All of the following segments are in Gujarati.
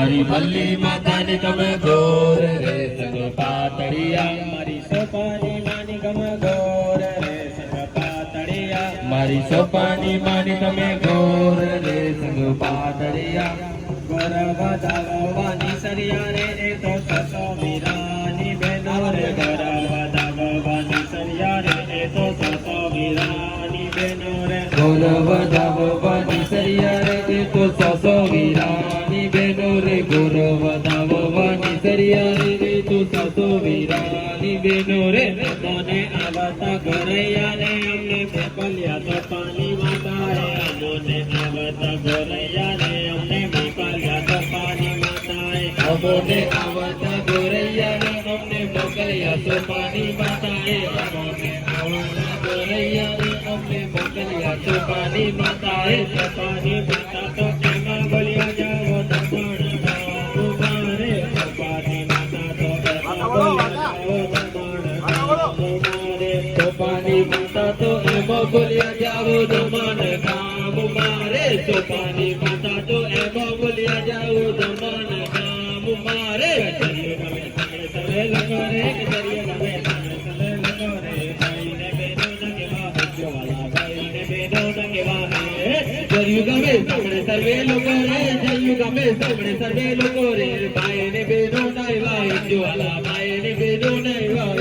મારી મલ્લી માતાને તમે ગોર રે સંગ પાતળિયા મારી સોપાની માની ગમે ગોર રે સંગ પાતળિયા મારી સોપાની માની તમે ગોર રે સંગ પાતળિયા ગોરવ દાગવાની સરિયા રે એ તો સસો વીરાની બેનો રે ગોરવ દાગવાની સરિયા રે એ તો સસો વીરાની બેનો રે ગોરવ દાગવાની સરિયા રે એ તો સસો વીરાની બેનો રે ગોરવ દાગવાની સરિયા રે એ તો સસો વીરાની બેનો રે મને આવતા ગોરૈયા ને અમને મોકલ્યા તો પાણી માતાએ મને આવતા ગોરૈયા ને અમને મોકલ્યા તો પાણી માતાએ અમોને આવતા ગોરૈયા ને અમને મોકલ્યા તો પાણી માતાએ અમોને આવતા ગોરૈયા ને અમને મોકલ્યા તો પાણી માતાએ પાણી માતા તો એમાં બોલ્યા જાઓ દમણ ગાઓ મારે પાણી માતા તો એમાં બોલ્યા જાઓ દમણ ગાઓ મારે પાણી માતા તો એમાં બોલ્યા જાઓ દમણ ગામ મારે તો પાણી માતા તો એમાં બોલ્યા જાઓ દમણ ગામ મારે સવે લગો રે દરિયા ગમે સવે લગો રે ભાઈ ને બેનો ન કેવા જોવાલા ભાઈ ને બેનો ન કેવા જયું ગમે સાંભળે સર્વે લોકો રે જયું ગમે સાંભળે સર્વે લોકો રે ભાઈ ને બેનો નાયવા જ્વાલા ભાઈ ને બેનો નાયવા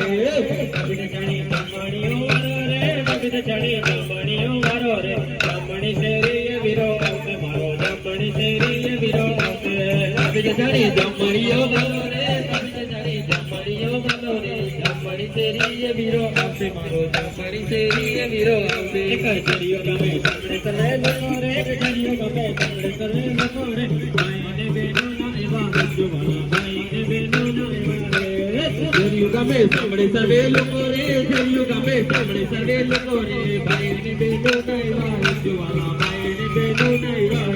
બબીને જાણી કમણીઓ વારો રે બબીને જાણી કમણીઓ વારો રે કમણી શેરીએ વીરો આવશે મારો કમણી શેરીએ વીરો આવશે બબીને જાણી જમણીઓ વાલો રે બબીને જાણી જમણીઓ વાલો રે જમણી શેરીએ વીરો આવશે મારો જમણી શેરીએ વીરો આવશે એક જડીઓ ગમે સાંભળે સર્વે લોકો રે જડીઓ ગમે સાંભળે સર્વે લોકો રે ભાઈ ને બેનો ના એવા જોવાલા ભાઈ ને બેનો ના એવા રે જયું ગમે સાંભળે સર્વે લોકો રે જયું ગમે સાંભળે સર્વે લોકો રે ભાઈ ને બેનો નાયવા જ્વાલા ભાઈ ને બેનો નાયવા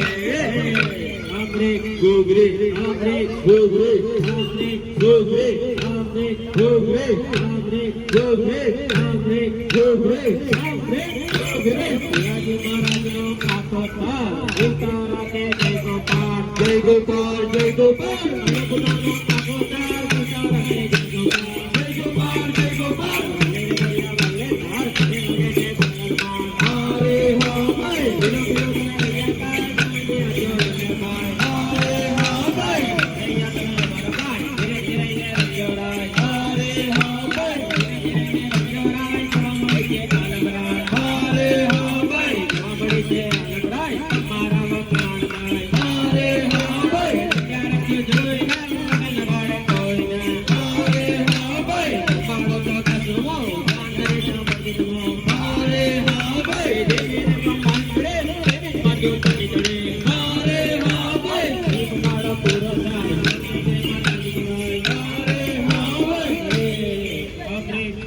આપણે ગોગરે આપણે ગોગરે આપણે ગોગરે આપણે ગોગરે આપણે ગોગરે આપણે ગોગરે આપણે શિવાજી મહારાજનો ખાતો પાર ઉતારા કે જય ગોપાલ જય ગોપાલ જય ગોપાલ પોતાનો ખાતો પાર ઉતારા કે જય ગોપાલ જય ગોપાલ જય ગોપાલ હરે હા ભાઈ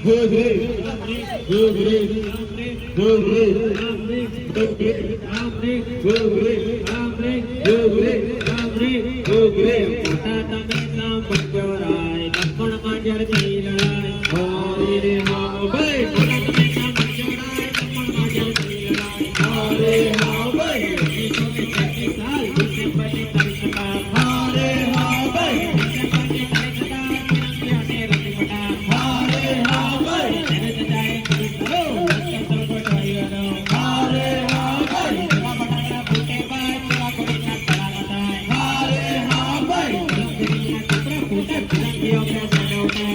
ગોગરે ગોગરે ગોગરે ગોગરે ગોગરે ગોગરે પોતા તમે સાંભળજો રાય લખણ માં જરતી લડાય હરે રે હા ભાઈ પોતા તમે સાંભળજો રાય લખણ માં જરતી લડાય હરે હા ભાઈ સાલ ગુસ્સે પતે તરસતા હરે હા ભાઈ ગુસ્સે પતે તરસતા તિરંગિયાને રતિપટા હરે હા ભાઈ જનત જાય કરો લશ્કર ગોઠવાયો હરે હા ભાઈ બટાટા ફૂટે બાય ચલા કોડીના તળાગતા હરે હા ભાઈ તિરંગિયા કપડા ફૂટે તિરંગિયો કે સડોટે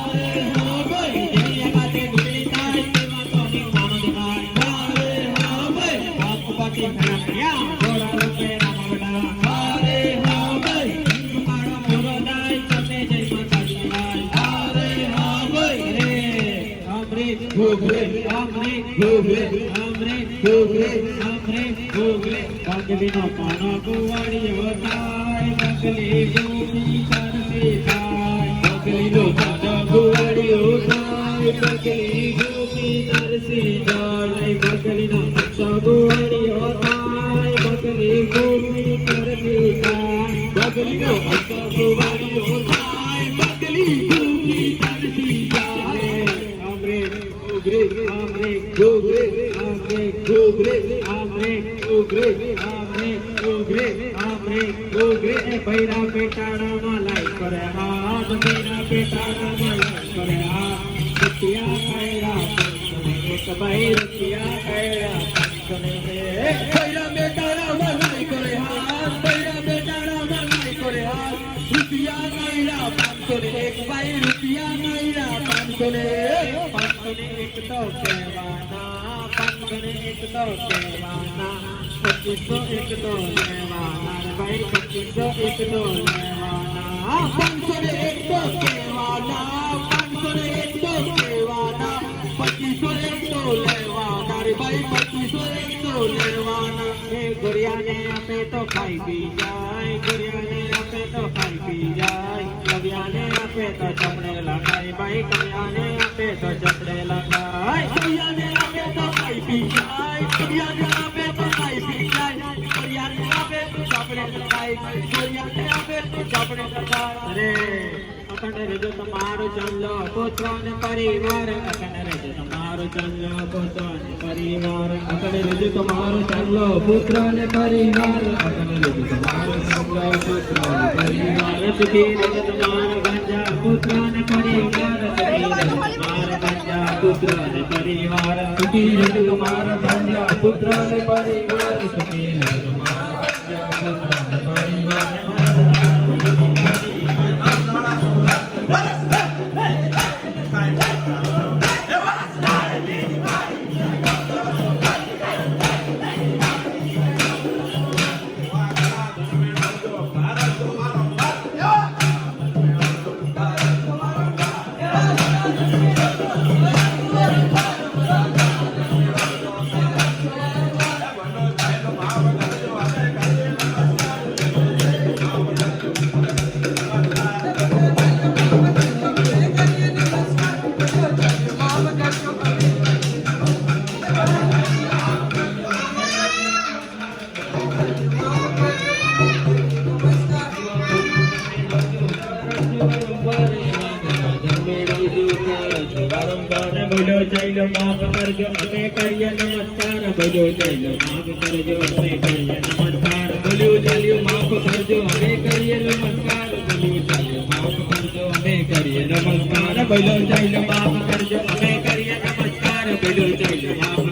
હરે હા ભાઈ દેલિયા બાતે ગુડલી થાય તેમાં તો નિમાણો દેખાય હરે હા ભાઈ બાપ પાટી ખરા પડ્યા ઘોડા રૂપે રામવડા હરે હા ભાઈ મારો મોરો દાય તમને જય માતાજી દાય હરે હા ભાઈ રે અમૃત ગોગરે અમૃત ગોગરે અમૃત ગોગરે અમૃત ગોગલે પગલીનો પાનો કુવાડીઓ થાય પગલી ગોપી સરસે થાય પગલીનો પાનો કુવાડીઓ થાય પગલી ગોપી સરસે જાય પગલીનો સગુવાડીઓ થાય પગલી ગોપી સરસે થાય પગલીનો કુવાડીઓ થાય પગલી ગોપી સરસે જાય અમૃત ગોગરે અમૃત ગોગરે અમૃત ગોગરે અમૃત ગોગરે અમૃત અમૃત અમૃત ગોગલે એ ભૈરા પેટાળામાં લાઈ કરે હાથ ભૈરા પેટાળામાં લાઈ કરે હાથ રૂપિયા કાયડા એક ભાઈ રૂપિયા કાયડા ભૈરા પેટાળામાં લાઈ કરે હાથ ભૈરા પેટાળામાં લાઈ કરે હાથ રૂપિયા કાયડા 500 ને એક ભાઈ રૂપિયા કાયડા 500 ને એક તો કહેવાના 500 ને એક તો કહેવાના 2500 એક તો લેવાના ભાઈ 2500 એક તો લેવાના 500 ને એક તો કહેવાના 500 ને એક તો કહેવાના 2500 એક તો લેવાના રે ભાઈ 2500 એક તો લેવાના એ ગોરિયાને આપે તો ખાઈ પી જાય ગોરિયાને આપે તો ખાઈ પી જાય કવિયાને આપે તો ચપડેલા ખાય ભાઈ કવિયાને આપે તો ચપડેલા ખાય કવિયાને આપે તો ખાઈ પી જાય કવિયાને આપે તો ખાઈ પી જાય કવિયાને આપે તો ચપડેલા ખાય કવિયાને આપે તો ચપડેલા ખાય અરે અખંડ રહેજો તમારો ચાંદલો પુત્ર અને પરિવાર અખંડ રહેજો તમારો ચાંદલો પુત્ર અને પરિવાર અખંડ રહેજો તમારો ચાંદલો પુત્ર અને પરિવાર અખંડ રહેજો તમારો ચાંદલો પુત્ર અને પરિવાર સુખી રહેજો તમારો ગંજા પુત્ર અને પરિવાર સુખી રહેજો તમારો ગંજા પુત્ર અને પરિવાર સુખી રહેજો તમારો ગંજા પુત્ર અને પરિવાર સુખી રહેજો તમારો ગંજા પુત્ર અને પરિવાર બોલો ચાલો માફ કરજો અમે કરીએ નમસ્કાર બોલો ચાલો માફ કરજો અમે કરીએ નમસ્કાર બોલો ચાલો માફ કરજો અમે કરીએ નમસ્કાર બોલો ચાલો માફ કરજો અમે કરીએ નમસ્કાર બોલો ચાલો માફ કરજો અમે કરીએ નમસ્કાર બોલો ચાલો માફ